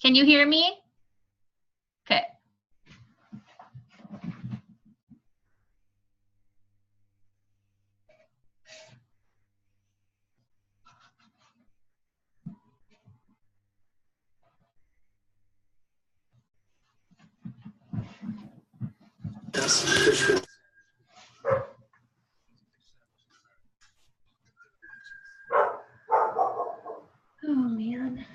Can you hear me? Okay. Oh, man.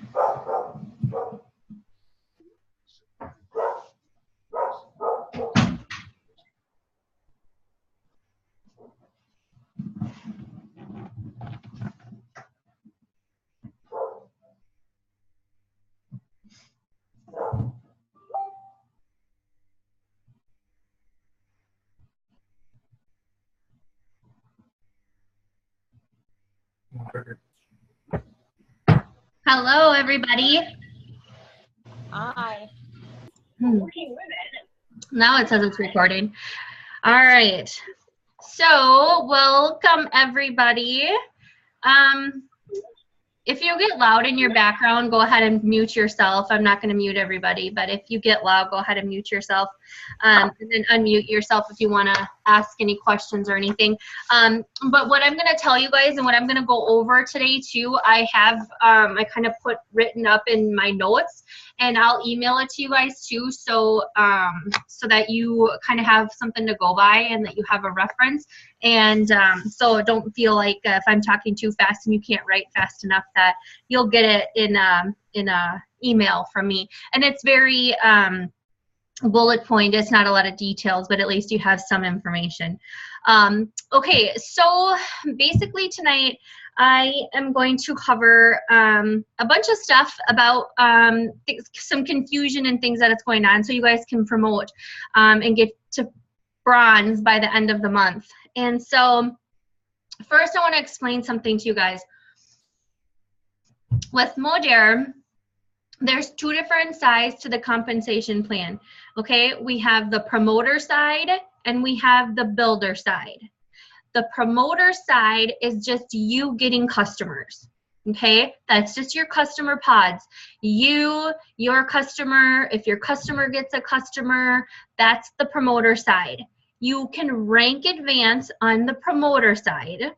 Hello, everybody. Hi. Now it says it's recording. All right. So, welcome, everybody. If you get loud in your background, go ahead and mute yourself. I'm not going to mute everybody, but if you get loud, go ahead and mute yourself. And then unmute yourself if you want to ask any questions or anything. But what I'm going to tell you guys and what I'm going to go over today too, I have, I kind of put written up in my notes, and I'll email it to you guys too, so so that you kind of have something to go by and that you have a reference. And so don't feel like if I'm talking too fast and you can't write fast enough, that you'll get it in a email from me. And it's very bullet point. It's not a lot of details, but at least you have some information. Okay, so basically tonight I am going to cover a bunch of stuff about some confusion and things that is going on, so you guys can promote and get to bronze by the end of the month. And so first I want to explain something to you guys. With Modere, there's two different sides to the compensation plan. Okay, we have the promoter side and we have the builder side. The promoter side is just you getting customers. Okay, that's just your customer pods. Your customer, if your customer gets a customer, that's the promoter side. You can rank advance on the promoter side.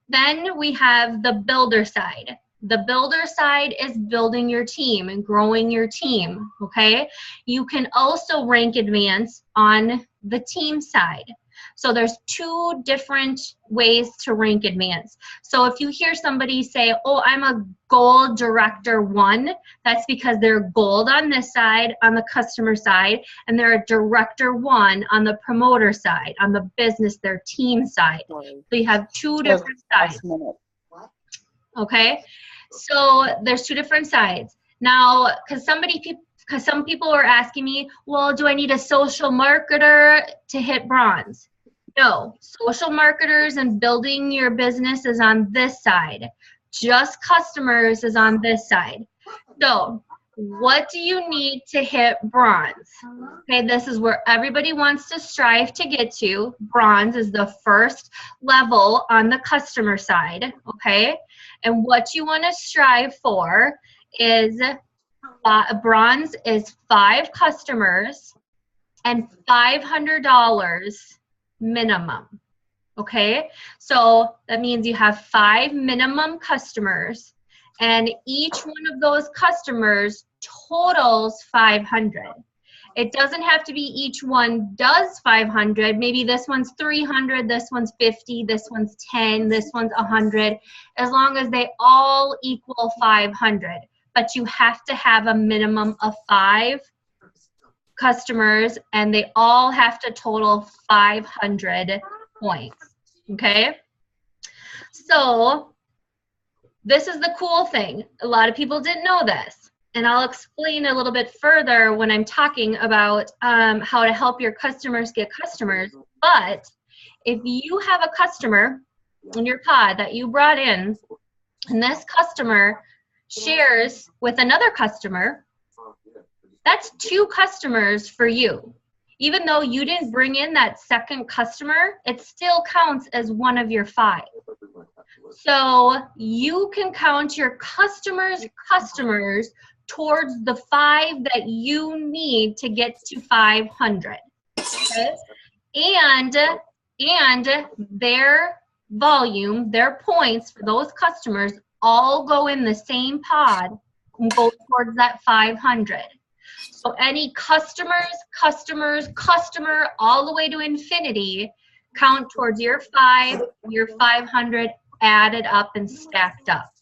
Then we have the builder side. The builder side is building your team and growing your team, okay? You can also rank advance on the team side. So there's two different ways to rank advance. So if you hear somebody say, oh, I'm a gold director 1, that's because they're gold on this side, on the customer side, and they're a director 1 on the promoter side, on the business, their team side. So you have two different sides. Okay, so there's two different sides. Now, because some people are asking me, well, do I need a social marketer to hit bronze? No, social marketers and building your business is on this side. Just customers is on this side. So what do you need to hit bronze? Okay, this is where everybody wants to strive to get to. Bronze is the first level on the customer side, okay? And what you want to strive for is bronze is 5 customers and $500 minimum. Okay, so that means you have 5 minimum customers, and each one of those customers totals 500. It doesn't have to be each one does 500. Maybe this one's 300, this one's 50, this one's 10, this one's 100, as long as they all equal 500. But you have to have a minimum of 5 customers, and they all have to total 500 points. Okay, so this is the cool thing. A lot of people didn't know this, and I'll explain a little bit further when I'm talking about how to help your customers get customers. But if you have a customer in your pod that you brought in, and this customer shares with another customer, that's 2 customers for you. Even though you didn't bring in that second customer, it still counts as one of your 5. So you can count your customers towards the 5 that you need to get to 500. Okay? And their volume, their points for those customers all go in the same pod and go towards that 500. So any customer, all the way to infinity, count towards your 5, your 500 added up and stacked up.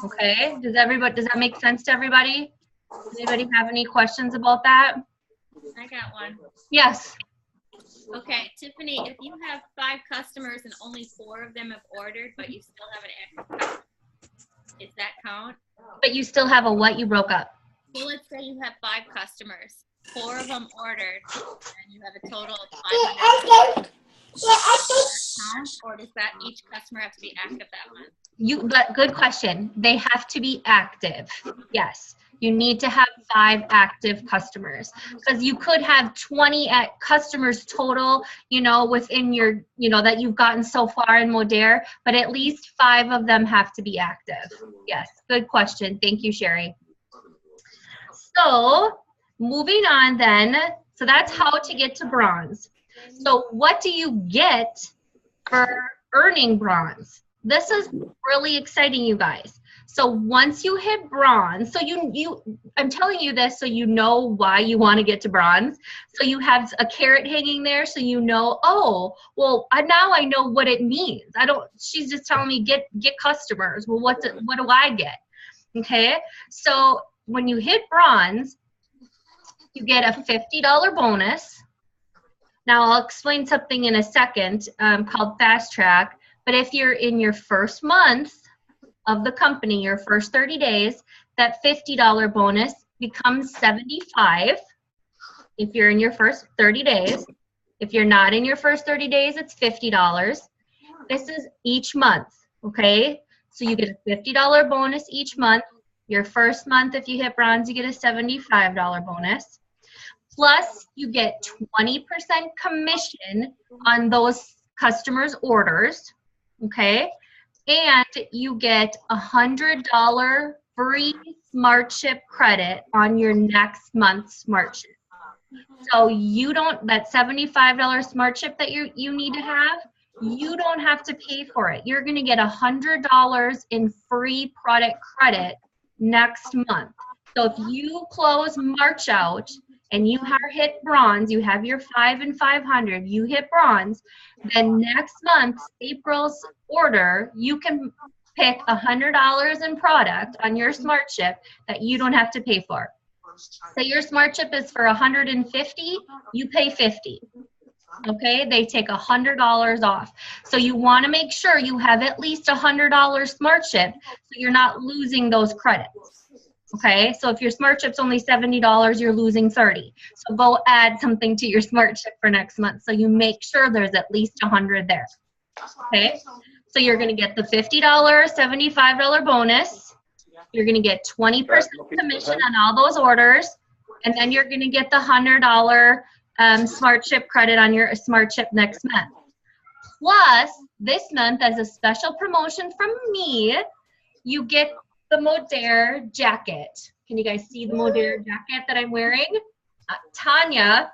Okay? Does that make sense to everybody? Does anybody have any questions about that? I got one. Yes. Okay, Tiffany, if you have 5 customers and only 4 of them have ordered, but you still have an active customer, is that count? But you still have a what? You broke up. Well, let's say you have 5 customers, 4 of them ordered, and you have a total of 500. Count, or does that each customer have to be active that month? But good question. They have to be active. Yes. You need to have 5 active customers, because you could have 20 customers total, within your, that you've gotten so far in Modere, but at least 5 of them have to be active. Yes, good question. Thank you, Sherry. So moving on then, so that's how to get to bronze. So what do you get for earning bronze? This is really exciting, you guys. So once you hit bronze, so I'm telling you this so you know why you want to get to bronze. So you have a carrot hanging there, so oh, well, now I know what it means. She's just telling me get customers. Well, what do I get? Okay, so when you hit bronze, you get a $50 bonus. Now I'll explain something in a second called Fast Track, but if you're in your first month of the company, your first 30 days, that $50 bonus becomes $75 if you're in your first 30 days. If you're not in your first 30 days, it's $50. This is each month, okay? So you get a $50 bonus each month. Your first month, if you hit bronze, you get a $75 bonus. Plus, you get 20% commission on those customers' orders, okay? And you get $100 free Smart Ship credit on your next month's Smart Ship. So that $75 Smart Ship that you need to have, you don't have to pay for it. You're going to get $100 in free product credit next month. So if you close March out and you hit bronze, you have your 5 and 500, you hit bronze, then next month, April's order, you can pick $100 in product on your Smart Ship that you don't have to pay for. Say your Smart Ship is for $150, you pay $50. Okay, they take $100 off. So you want to make sure you have at least $100 Smart Ship so you're not losing those credits. Okay, so if your Smart Ship's only $70, you're losing $30. So go add something to your Smart Ship for next month so you make sure there's at least $100 there. Okay, so you're going to get the $50, $75 bonus. You're going to get 20% commission on all those orders, and then you're going to get the $100 Smart Ship credit on your Smart Ship next month. Plus, this month, as a special promotion from me, you get the Modere jacket. Can you guys see the Modere jacket that I'm wearing? Tanya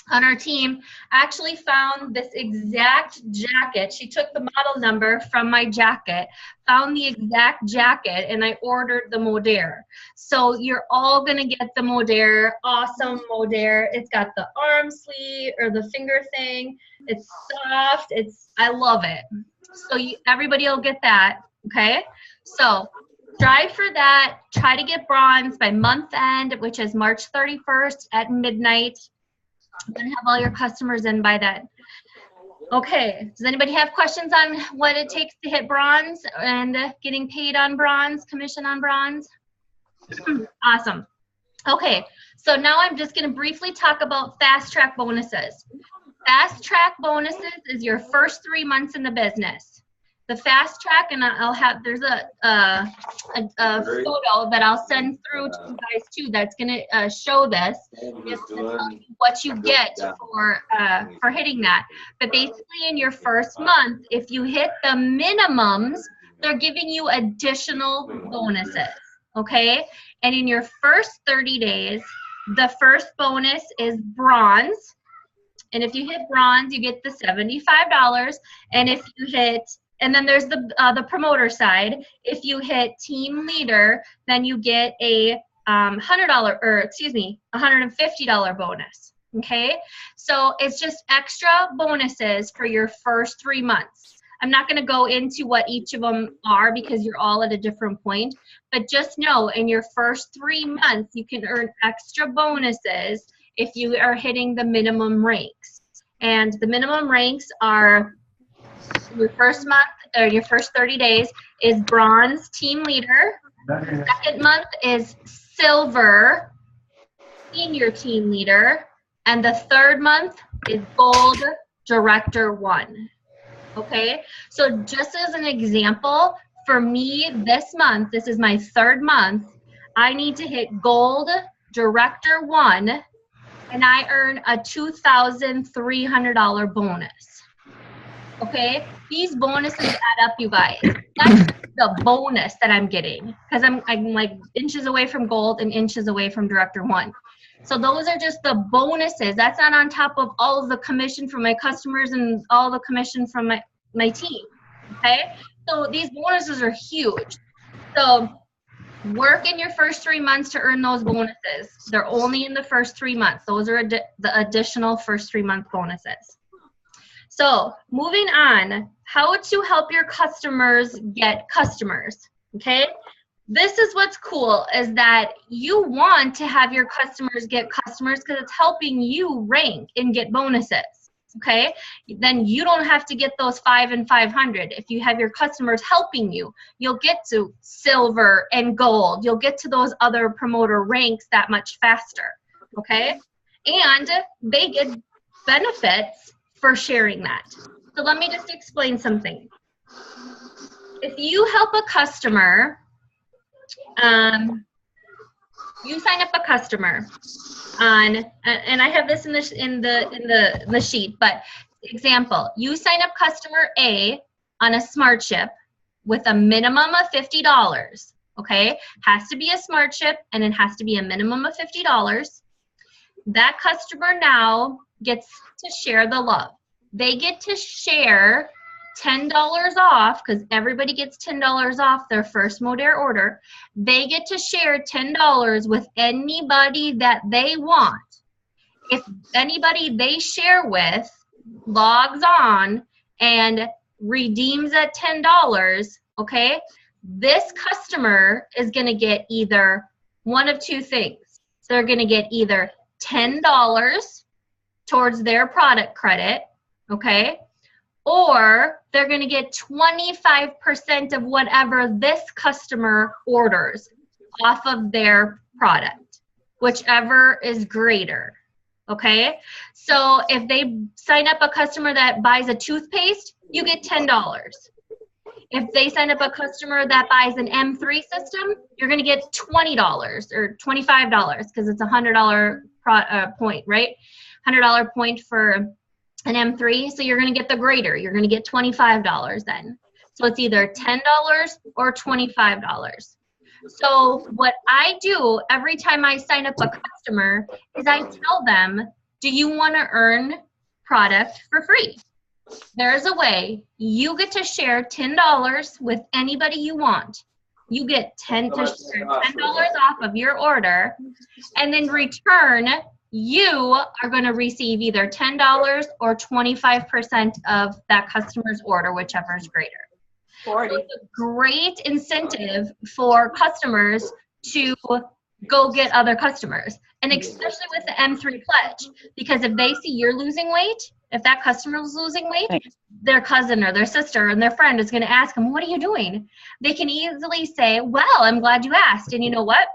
on our team actually found this exact jacket. She took the model number from my jacket, found the exact jacket, and I ordered the Modere. So you're all gonna get the Modere, awesome Modere. It's got the arm sleeve or the finger thing. It's soft, I love it. So everybody will get that, okay? So strive for that. Try to get bronze by month end, which is March 31st at midnight. You're going to have all your customers in by then. Okay, does anybody have questions on what it takes to hit bronze and getting paid on bronze, commission on bronze? Awesome. Okay, so now I'm just going to briefly talk about Fast Track bonuses. Fast Track bonuses is your first 3 months in the business. The Fast Track, and there's a photo that I'll send through to you guys too that's going to show this. Just to tell you what you get for hitting that. But basically in your first month, if you hit the minimums they're giving you additional bonuses, okay? And in your first 30 days, the first bonus is bronze. And if you hit bronze, you get the $75. And if you hit, and then there's the promoter side. If you hit team leader, then you get a $150 bonus. Okay, so it's just extra bonuses for your first 3 months. I'm not going to go into what each of them are because you're all at a different point, but just know in your first 3 months you can earn extra bonuses if you are hitting the minimum ranks. And the minimum ranks are your first month or your first 30 days is bronze team leader. Second month is silver senior team leader. And the third month is gold director 1. Okay, so just as an example, for me this month, this is my 3rd month, I need to hit gold director 1 and I earn a $2,300 bonus. Okay, these bonuses add up, you guys. That's the bonus that I'm getting because I'm like inches away from gold and inches away from director 1. So those are just the bonuses. That's not on top of all of the commission from my customers and all the commission from my team, okay? So these bonuses are huge. So work in your first 3 months to earn those bonuses. They're only in the first 3 months. Those are the additional first 3 month bonuses. So moving on, how to help your customers get customers, okay? This is what's cool is that you want to have your customers get customers because it's helping you rank and get bonuses, okay? Then you don't have to get those 5 and 500. If you have your customers helping you, you'll get to silver and gold. You'll get to those other promoter ranks that much faster, okay? And they get benefits for sharing that. So let me just explain something. If you help a customer, you sign up a customer on, and I have this in the sheet, but example, you sign up customer A on a smart chip with a minimum of $50, okay? Has to be a smart chip and it has to be a minimum of $50. That customer now gets to share the love. They get to share $10 off because everybody gets $10 off their first Modere order. They get to share $10 with anybody that they want. If anybody they share with logs on and redeems at $10, okay, this customer is going to get either one of two things. They're going to get either $10 towards their product credit, okay, or they're going to get 25% of whatever this customer orders off of their product, whichever is greater, okay? So if they sign up a customer that buys a toothpaste, you get $10. If they sign up a customer that buys an M3 system, you're going to get $20 or $25 because it's a $100 point, right? $100 point for an M3, so you're going to get the greater. You're going to get $25 then. So it's either $10 or $25. So what I do every time I sign up a customer is I tell them, do you want to earn product for free? There's a way. You get to share $10 with anybody you want. You get $10 off of your order, and in return, you are going to receive either $10 or 25% of that customer's order, whichever is greater. 40. So it's a great incentive for customers to go get other customers, and especially with the M3 pledge, because if they see you're losing weight, if that customer is losing weight, their cousin or their sister and their friend is going to ask them, what are you doing? They can easily say, well, I'm glad you asked. And you know what?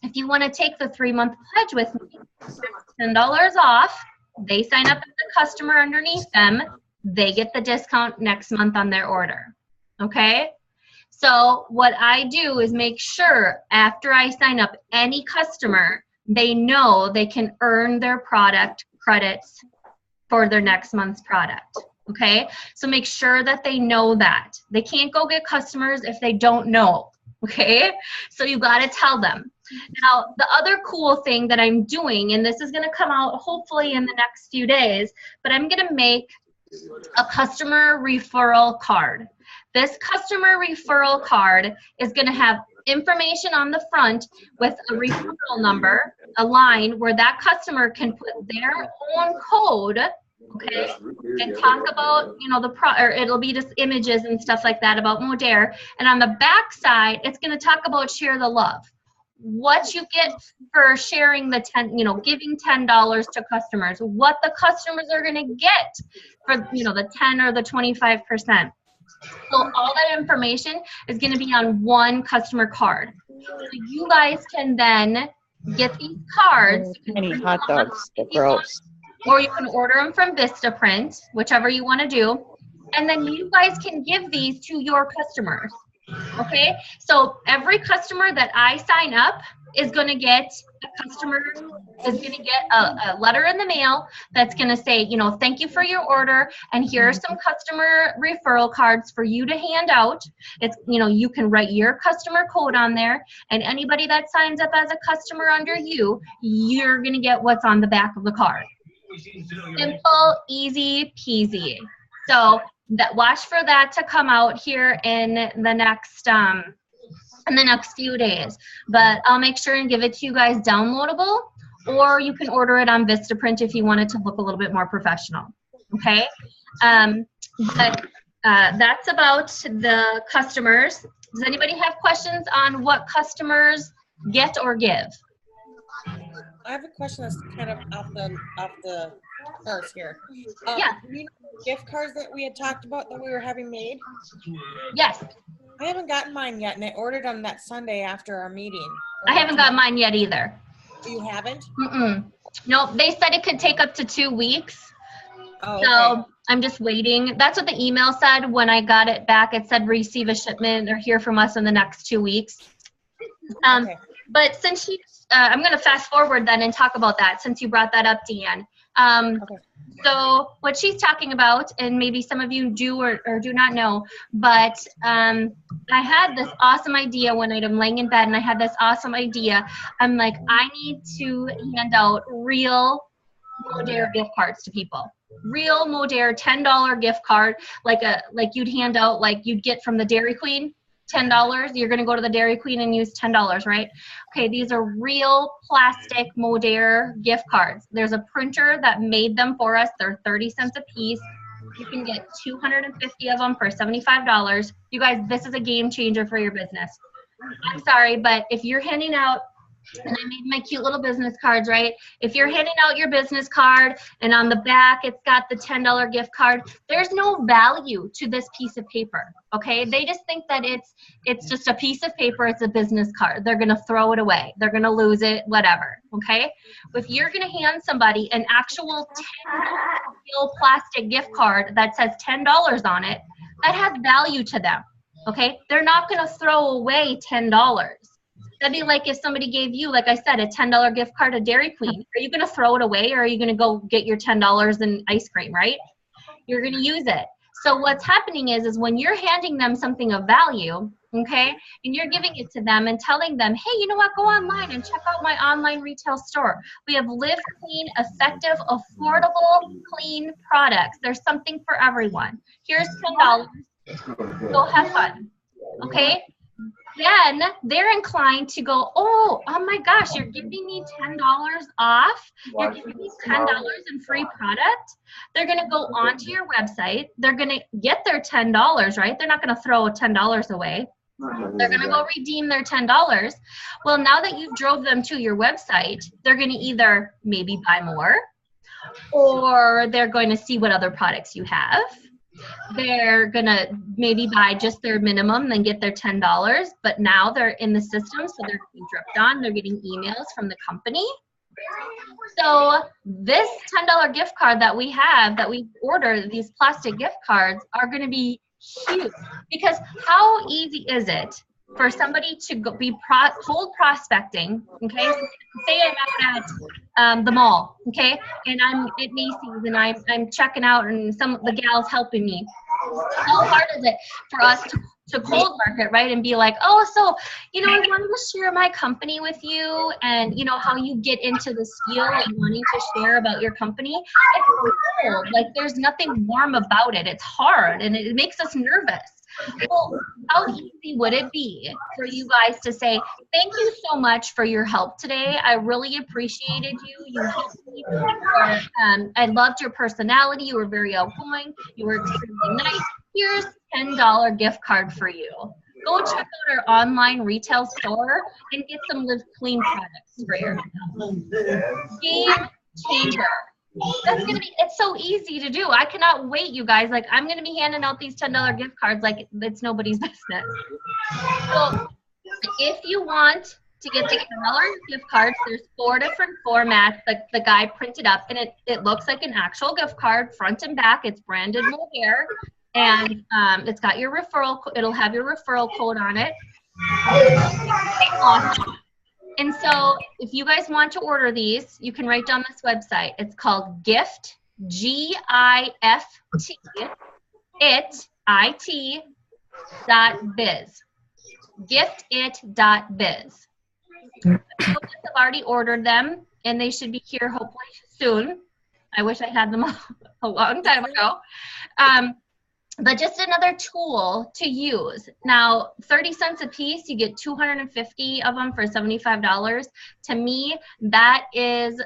If you want to take the 3-month pledge with me, $10 off, they sign up as a customer underneath them, they get the discount next month on their order. Okay? So what I do is make sure after I sign up any customer, they know they can earn their product credits for their next month's product. Okay, so make sure that they know that. They can't go get customers if they don't know. Okay, so you got to tell them. Now, the other cool thing that I'm doing, and this is going to come out hopefully in the next few days, but I'm going to make a customer referral card. This customer referral card is going to have information on the front with a referral number, a line where that customer can put their own code, okay, and talk about, you know, or it'll be just images and stuff like that about Modere. And on the back side, it's going to talk about share the love. What you get for sharing the giving $10 to customers, what the customers are going to get for, you know, the 10 or the 25%. So all that information is going to be on one customer card. So you guys can then get these cards. Any hot dogs, they're gross. Or you can order them from Vistaprint, whichever you want to do. And then you guys can give these to your customers. Okay, so every customer that I sign up is going to get a letter in the mail that's going to say, you know, thank you for your order, and here are some customer referral cards for you to hand out. It's, you know, you can write your customer code on there, and anybody that signs up as a customer under you, you're going to get what's on the back of the card. Simple, easy peasy. So watch for that to come out here in the next few days. But I'll make sure and give it to you guys downloadable, or you can order it on Vistaprint if you want it to look a little bit more professional. Okay, but that's about the customers. Does anybody have questions on what customers get or give? I have a question that's kind of off the cards here. Yeah. You know, gift cards that we had talked about that we were having made? Yes. I haven't gotten mine yet, and I ordered them that Sunday after our meeting. I haven't got mine yet either. You haven't? No, they said it could take up to 2 weeks. Oh, so okay. I'm just waiting. That's what the email said when I got it back. It said receive a shipment or hear from us in the next 2 weeks. Okay. But since I'm going to fast forward then and talk about that since you brought that up, Deanne. Okay. So what she's talking about, and maybe some of you do or do not know, but I had this awesome idea one night. I'm laying in bed and I had this awesome idea. I'm like, I need to hand out real Modere gift cards to people. Real Modere $10 gift card, like you'd hand out, like you'd get from the Dairy Queen. $10, you're going to go to the Dairy Queen and use $10, right? Okay, these are real plastic Modere gift cards. There's a printer that made them for us. They're 30 cents a piece. You can get 250 of them for $75. You guys, this is a game changer for your business. I'm sorry, but if you're handing out, and I made my cute little business cards, right? If you're handing out your business card and on the back it's got the $10 gift card, there's no value to this piece of paper, okay? They just think that it's just a piece of paper, it's a business card. They're gonna throw it away. They're gonna lose it, whatever, okay? If you're gonna hand somebody an actual $10 plastic gift card that says $10 on it, that has value to them, okay? They're not gonna throw away $10. That'd be like if somebody gave you, like I said, a $10 gift card to Dairy Queen. Are you going to throw it away, or are you going to go get your $10 in ice cream, right? You're going to use it. So what's happening is when you're handing them something of value, okay, and you're giving it to them and telling them, hey, you know what, go online and check out my online retail store. We have live clean, effective, affordable, clean products. There's something for everyone. Here's $10. Go have fun, okay? Then they're inclined to go, oh my gosh, you're giving me $10 off. You're giving me $10 in free product. They're going to go onto your website. They're going to get their $10, right? They're not going to throw $10 away. They're going to go redeem their $10. Well, now that you've drove them to your website, they're going to either maybe buy more, or they're going to see what other products you have. They're gonna maybe buy just their minimum and get their $10, but now they're in the system, so they're getting dripped on. They're getting emails from the company. So this $10 gift card that we have, that we order, these plastic gift cards, are gonna be huge. Because how easy is it for somebody to go be cold prospecting, okay? Say I'm out the mall, okay? And I'm at Macy's and I'm checking out and some of the gals helping me. How hard is it for us to cold market, right? And be like, oh, so, you know, I wanted to share my company with you and, you know, how you get into this field and wanting to share about your company. It's cold. Like, there's nothing warm about it. It's hard and it makes us nervous. Well, how easy would it be for you guys to say, thank you so much for your help today. I really appreciated you. You helped me. I loved your personality. You were very outgoing. You were extremely nice. Here's $10 gift card for you. Go check out our online retail store and get some Live Clean products for yourself. Game changer. It's so easy to do. I cannot wait, you guys. Like, I'm going to be handing out these $10 gift cards like it's nobody's business. So if you want to get the $10 gift cards, there's 4 different formats that the guy printed up, and it looks like an actual gift card front and back. It's branded Modere, and it's got your referral. It'll have your referral code on it. Awesome. And so if you guys want to order these, you can write down this website. It's called Gift, G-I-F-T, it.biz. Giftit.biz. I've already ordered them, and they should be here hopefully soon. I wish I had them a long time ago. But just another tool to use. Now, 30 cents a piece, you get 250 of them for $75. To me, that is,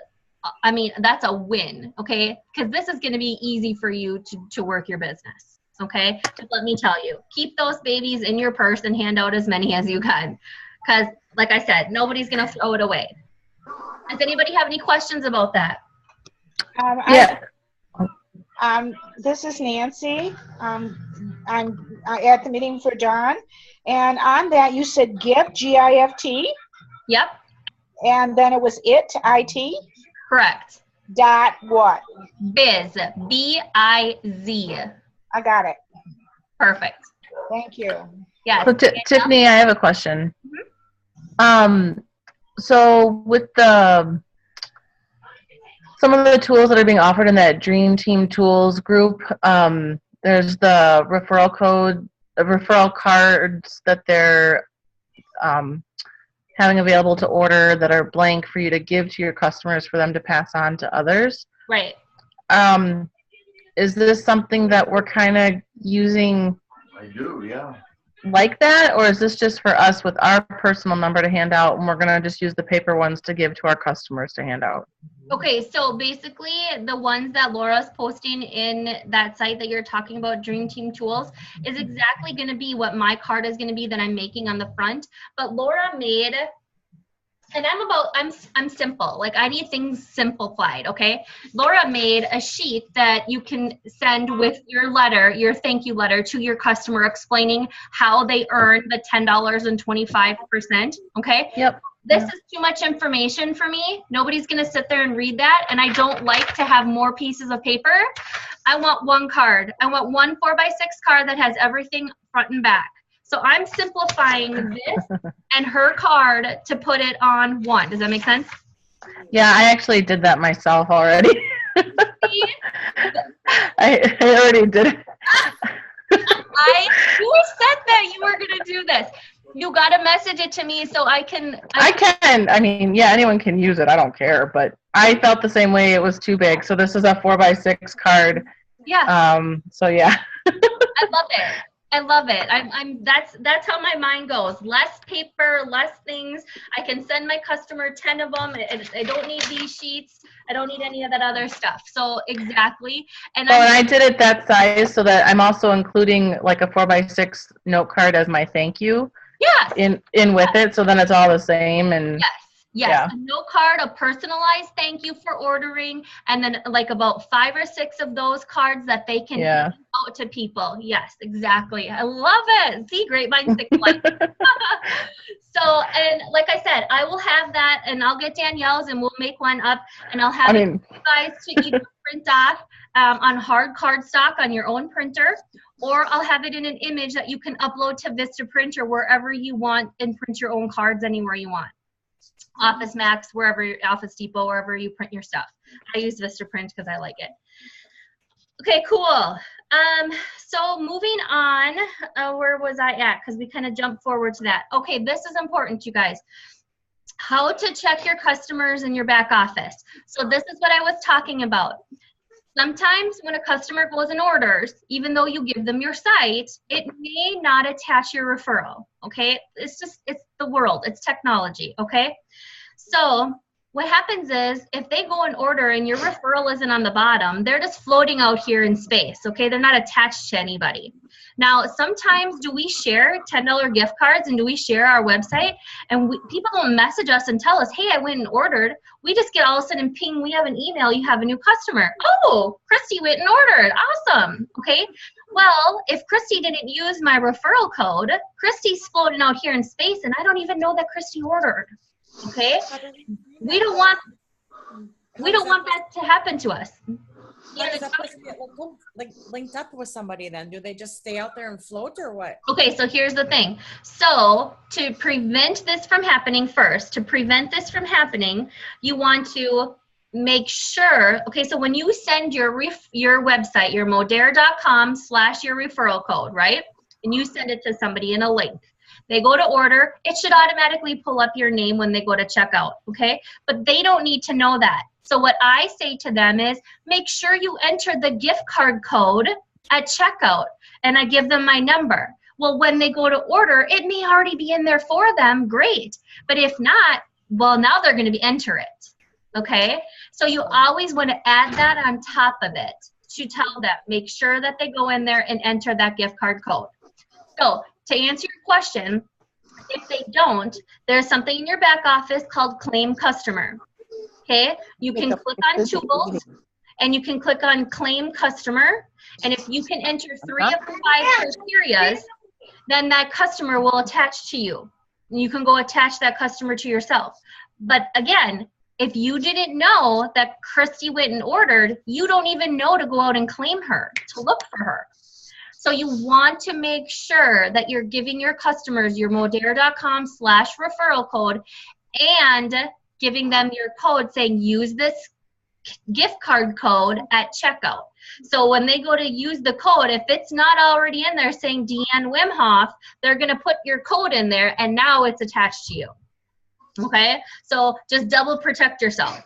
I mean, that's a win, okay? Because this is going to be easy for you to work your business, okay? Just let me tell you, keep those babies in your purse and hand out as many as you can. Because, like I said, nobody's going to throw it away. Does anybody have any questions about that? Yeah. This is Nancy. I'm at the meeting for Dawn. And on that, you said gift, G-I-F-T. Yep. And then it was it, Correct. Dot what? Biz, B-I-Z. I got it. Perfect. Thank you. Yes. So Tiffany, I have a question. Mm-hmm. So with some of the tools that are being offered in that Dream Team Tools group, there's the referral cards that they're having available to order that are blank for you to give to your customers for them to pass on to others. Right. Is this something that we're kind of using? I do, yeah. Like that, or is this just for us with our personal number to hand out, and we're going to just use the paper ones to give to our customers to hand out? Okay, so basically the ones that Laura's posting in that site that you're talking about, Dream Team Tools, is exactly going to be what my card is going to be that I'm making on the front. But Laura made, and I'm simple. Like, I need things simplified, okay? Laura made a sheet that you can send with your letter, your thank you letter to your customer explaining how they earn the $10.25%, okay? Yep. This is too much information for me. Nobody's going to sit there and read that, and I don't like to have more pieces of paper. I want one card. I want one 4x6 card that has everything front and back. So I'm simplifying this and her card to put it on one. Does that make sense? Yeah, I actually did that myself already. I already did it. You said that you were going to do this. You got to message it to me so I can. I mean, yeah, anyone can use it. I don't care. But I felt the same way. It was too big. So this is a 4x6 card. Yeah. So yeah. I love it. I love it. That's how my mind goes. Less paper, less things. I can send my customer 10 of them. I don't need these sheets. I don't need any of that other stuff. So exactly. And I did it that size so that I'm also including like a 4x6 note card as my thank you. Yes. In with it, so then it's all the same. And yes. Yeah. A note card, a personalized thank you for ordering, and then like about 5 or 6 of those cards that they can hand out to people. Yes, exactly. I love it. See, great minds think alike. So, and like I said, I will have that, and I'll get Danielle's, and we'll make one up, and I'll have you guys to either print off on hard cardstock on your own printer, or I'll have it in an image that you can upload to Vista Print or wherever you want and print your own cards anywhere you want. Office Max, wherever, Office Depot, wherever you print your stuff. I use Vistaprint because I like it. Okay, cool. So moving on, where was I at? Because we kind of jumped forward to that. Okay, this is important, you guys. How to check your customers in your back office. So this is what I was talking about. Sometimes when a customer goes and orders, even though you give them your site, it may not attach your referral, okay? It's the world, it's technology, okay? So what happens is if they go and order and your referral isn't on the bottom, they're just floating out here in space, okay? They're not attached to anybody. Now, sometimes do we share $10 gift cards and do we share our website? And people don't message us and tell us, hey, I went and ordered. We just get all of a sudden ping, we have an email, you have a new customer. Oh, Christy went and ordered. Awesome. Okay. Well, if Christy didn't use my referral code, Christy's floating out here in space and I don't even know that Christy ordered. Okay. We don't want that to happen to us. How does that person get linked up with somebody then? Do they just stay out there and float or what? Okay, so here's the thing. So to prevent this from happening you want to make sure, okay, so when you send your website, your modere.com/your referral code, right? And you send it to somebody in a link. They go to order, it should automatically pull up your name when they go to checkout, okay? But they don't need to know that. So what I say to them is, make sure you enter the gift card code at checkout, and I give them my number. Well, when they go to order, it may already be in there for them, great. But if not, well, now they're gonna enter it, okay? So you always wanna add that on top of it to tell them, make sure that they go in there and enter that gift card code. So to answer your question, if they don't, there's something in your back office called Claim Customer. Okay, you can click on Tools and you can click on Claim Customer. And if you can enter 3 of the 5 criteria, then that customer will attach to you. You can go attach that customer to yourself. But again, if you didn't know that Christy went and ordered, you don't even know to go out and claim her, to look for her. So you want to make sure that you're giving your customers your modere.com/referral code and giving them your code saying use this gift card code at checkout. So when they go to use the code, if it's not already in there saying Deanne Wimhoff, they're going to put your code in there and now it's attached to you. Okay, so just double protect yourself.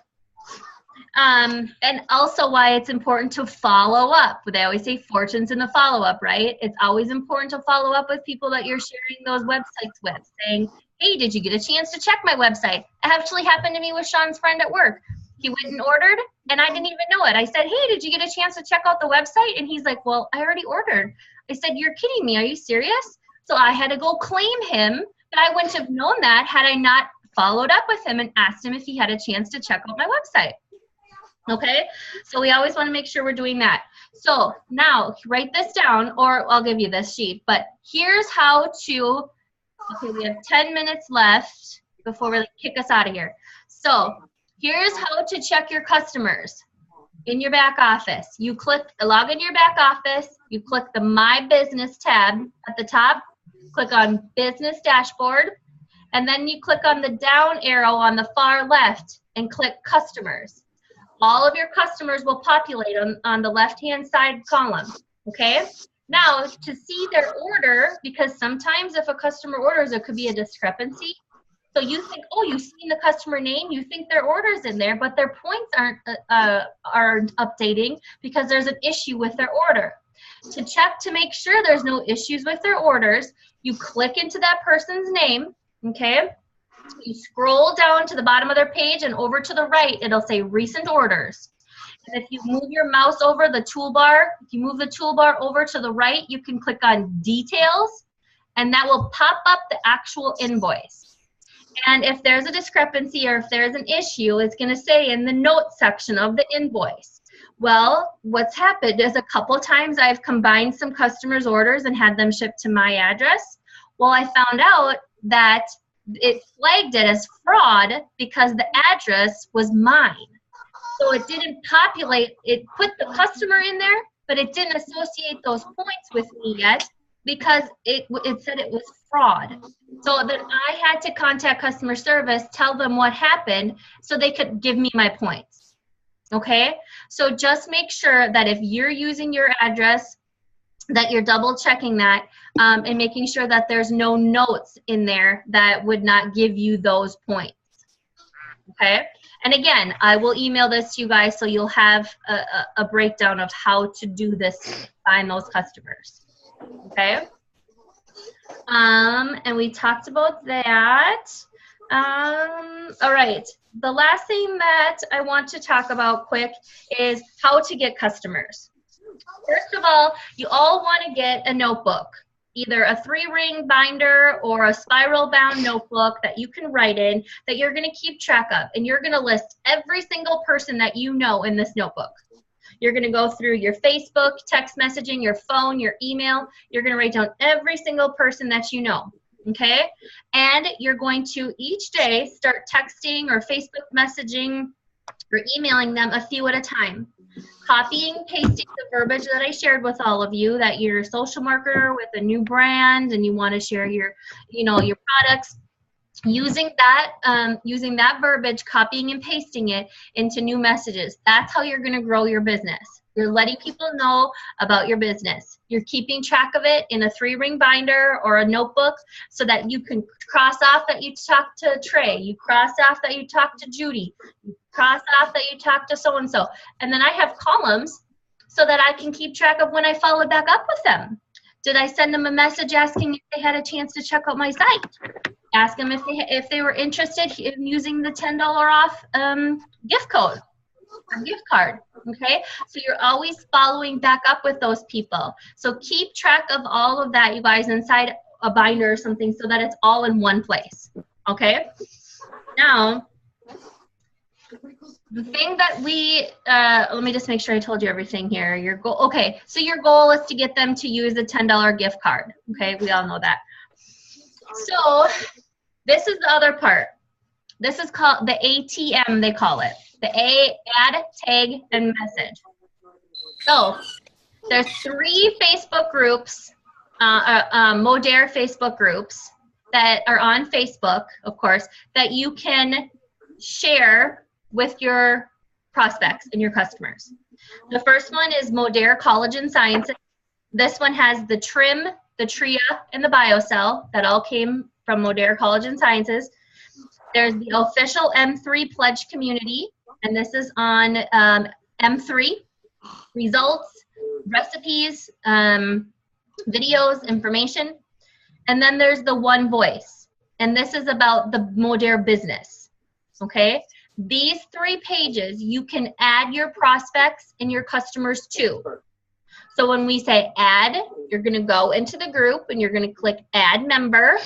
And also why it's important to follow up. They always say fortune's in the follow-up, right? It's always important to follow up with people that you're sharing those websites with, saying, hey, did you get a chance to check my website? It actually happened to me with Sean's friend at work. He went and ordered, and I didn't even know it. I said, hey, did you get a chance to check out the website? And he's like, well, I already ordered. I said, you're kidding me. Are you serious? So I had to go claim him, but I wouldn't have known that had I not followed up with him and asked him if he had a chance to check out my website. Okay, so we always want to make sure we're doing that. So now write this down, or I'll give you this sheet, but here's how to, okay, we have 10 minutes left before we kick us out of here. So here's how to check your customers in your back office. You click, log into your back office, you click the My Business tab at the top, click on Business Dashboard, and then you click on the down arrow on the far left and click Customers. All of your customers will populate on the left-hand side column, okay? Now, to see their order, because sometimes if a customer orders, there could be a discrepancy. So you think, oh, you've seen the customer name, you think their order's in there, but their points aren't updating because there's an issue with their order. To check to make sure there's no issues with their orders, you click into that person's name, okay? You scroll down to the bottom of their page and over to the right, it'll say recent orders. And if you move your mouse over the toolbar, if you move the toolbar over to the right, you can click on details and that will pop up the actual invoice. And if there's a discrepancy or if there's an issue, it's going to say in the notes section of the invoice. Well, what's happened is a couple times I've combined some customers' orders and had them shipped to my address. Well, I found out that it flagged it as fraud because the address was mine. So it didn't populate, it put the customer in there, but it didn't associate those points with me yet because it said it was fraud. So that I had to contact customer service, tell them what happened so they could give me my points. Okay? So just make sure that if you're using your address, that you're double checking that and making sure that there's no notes in there that would not give you those points. Okay? And again, I will email this to you guys so you'll have a breakdown of how to do this, find those customers. Okay? And we talked about that. All right. The last thing that I want to talk about quick is how to get customers. First of all, you all want to get a notebook, either a 3-ring binder or a spiral bound notebook that you can write in that you're going to keep track of. And you're going to list every single person that you know in this notebook. You're going to go through your Facebook, text messaging, your phone, your email. You're going to write down every single person that you know, okay? And you're going to each day start texting or Facebook messaging or emailing them a few at a time. Copying, pasting the verbiage that I shared with all of you, that you're a social marketer with a new brand and you want to share your, your products. Using that verbiage, copying and pasting it into new messages. That's how you're going to grow your business. You're letting people know about your business. You're keeping track of it in a 3-ring binder or a notebook so that you can cross off that you talked to Trey. You cross off that you talked to Judy. You cross off that you talked to so-and-so. And then I have columns so that I can keep track of when I followed back up with them. Did I send them a message asking if they had a chance to check out my site? Ask them if they were interested in using the $10 off gift code or gift card. Okay, so you're always following back up with those people. So keep track of all of that, you guys, inside a binder or something so that it's all in one place. Okay, now the thing that we let me just make sure I told you everything here. Your goal, okay, so your goal is to get them to use a $10 gift card. Okay, we all know that. So this is the other part. This is called the ATM, they call it. The add, tag, and message. So there's 3 Facebook groups, Modere Facebook groups that are on Facebook, of course, that you can share with your prospects and your customers. The first one is Modere College and Sciences. This one has the TRIM, the TRIA, and the BioCell that all came from Modere College and Sciences. There's the official M3 Pledge Community, and this is on M3, results, recipes, videos, information. And then there's the One Voice, and this is about the Modere business, okay? These 3 pages you can add your prospects and your customers to. So when we say add, you're going to go into the group and you're going to click add member,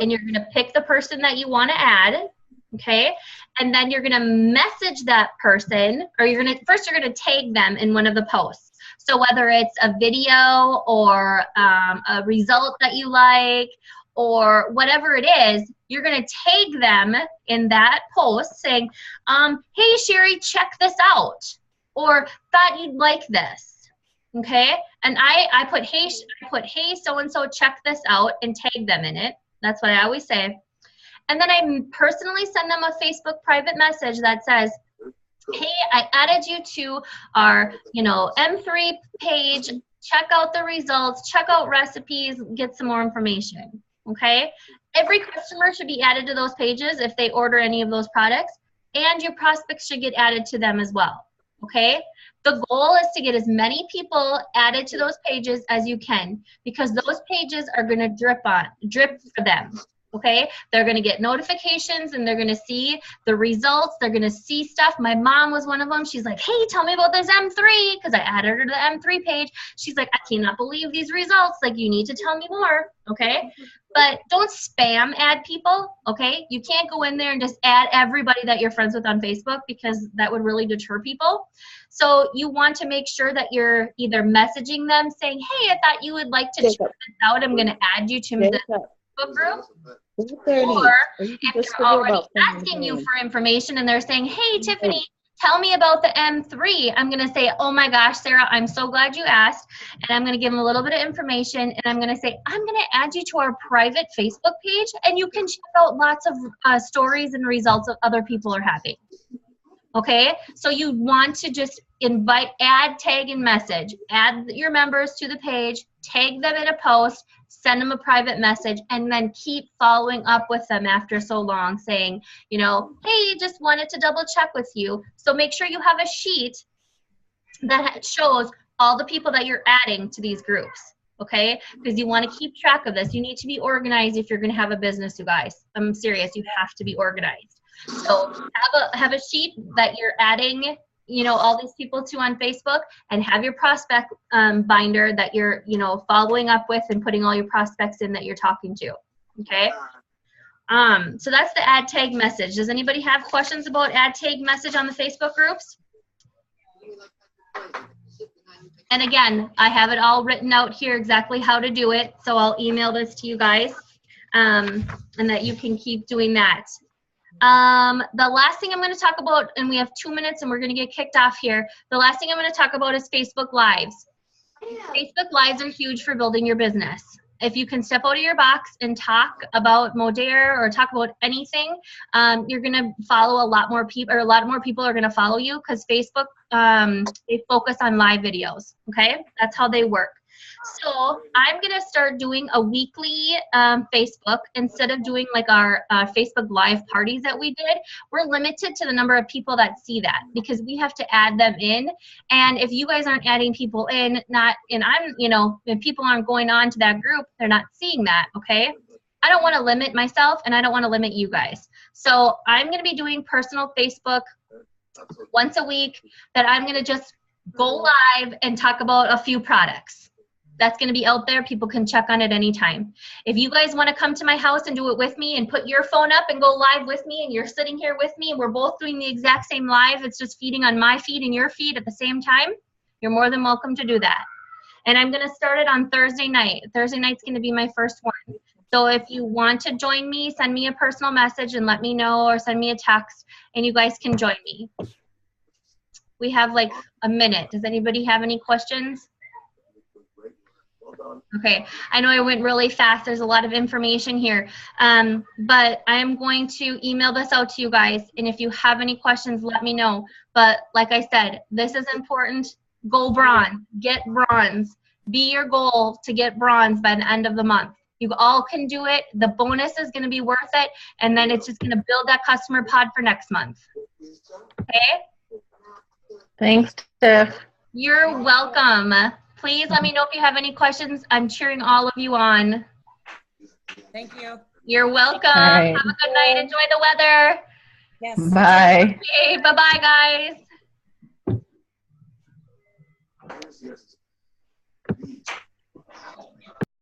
and you're going to pick the person that you want to add, okay? And then you're going to message that person, or you're going to tag them in one of the posts. So whether it's a video or a result that you like or whatever it is, you're going to tag them in that post saying, hey, Sherry, check this out, or thought you'd like this, okay? And I put, hey, so-and-so, check this out, and tag them in it. That's what I always say. And then I personally send them a Facebook private message that says, hey, I added you to our, M3 page. Check out the results, check out recipes, get some more information, okay? Every customer should be added to those pages if they order any of those products, and your prospects should get added to them as well, okay? The goal is to get as many people added to those pages as you can, because those pages are going to drip for them, okay? They're going to get notifications, and they're going to see the results. They're going to see stuff. My mom was one of them. She's like, hey, tell me about this M3, because I added her to the M3 page. She's like, I cannot believe these results. Like, you need to tell me more, okay? But don't spam add people, okay? You can't go in there and just add everybody that you're friends with on Facebook, because that would really deter people. So you want to make sure that you're either messaging them saying, hey, I thought you would like to check this out. I'm going to add you to the Facebook group. Or if they're already asking you for information and they're saying, hey, Tiffany, tell me about the M3. I'm going to say, oh my gosh, Sarah, I'm so glad you asked. And I'm going to give them a little bit of information. And I'm going to say, I'm going to add you to our private Facebook page. And you can check out lots of stories and results that other people are having. Okay, so you want to just invite, add, tag, and message. Add your members to the page, tag them in a post, send them a private message, and then keep following up with them after so long saying, you know, hey, just wanted to double check with you. So make sure you have a sheet that shows all the people that you're adding to these groups, okay? Because you want to keep track of this. You need to be organized if you're going to have a business, you guys. I'm serious, you have to be organized. So have a sheet that you're adding, you know, all these people to on Facebook, and have your prospect binder that you're, you know, following up with and putting all your prospects in that you're talking to. Okay. So that's the add tag message. Does anybody have questions about add tag message on the Facebook groups? And again, I have it all written out here exactly how to do it. So I'll email this to you guys, and that you can keep doing that. The last thing I'm going to talk about, and we have 2 minutes and we're going to get kicked off here. The last thing I'm going to talk about is Facebook Lives. Facebook Lives are huge for building your business. If you can step out of your box and talk about Modere or talk about anything, you're going to follow a lot more people, or a lot more people are going to follow you, because Facebook, they focus on live videos. Okay, that's how they work. So I'm going to start doing a weekly Facebook instead of doing like our Facebook Live parties that we did. We're limited to the number of people that see that, because we have to add them in. And if you guys aren't adding people in, if people aren't going on to that group, they're not seeing that, okay? I don't want to limit myself, and I don't want to limit you guys. So I'm going to be doing personal Facebook once a week that I'm going to just go live and talk about a few products. That's going to be out there. People can check on it anytime. If you guys want to come to my house and do it with me and put your phone up and go live with me, and you're sitting here with me and we're both doing the exact same live, it's just feeding on my feed and your feed at the same time, you're more than welcome to do that. And I'm going to start it on Thursday night. Thursday night's going to be my first one. So if you want to join me, send me a personal message and let me know, or send me a text, and you guys can join me. We have like a minute. Does anybody have any questions? Okay, I know I went really fast. There's a lot of information here, but I'm going to email this out to you guys, and if you have any questions, let me know. But like I said, this is important. Go bronze. Get bronze. Be your goal to get bronze by the end of the month. You all can do it. The bonus is going to be worth it, and then it's just going to build that customer pod for next month. Okay? Thanks, Tiff. You're welcome. Please let me know if you have any questions. I'm cheering all of you on. Thank you. You're welcome. Right. Have a good night. Enjoy the weather. Yes. Bye. Okay, bye-bye, guys.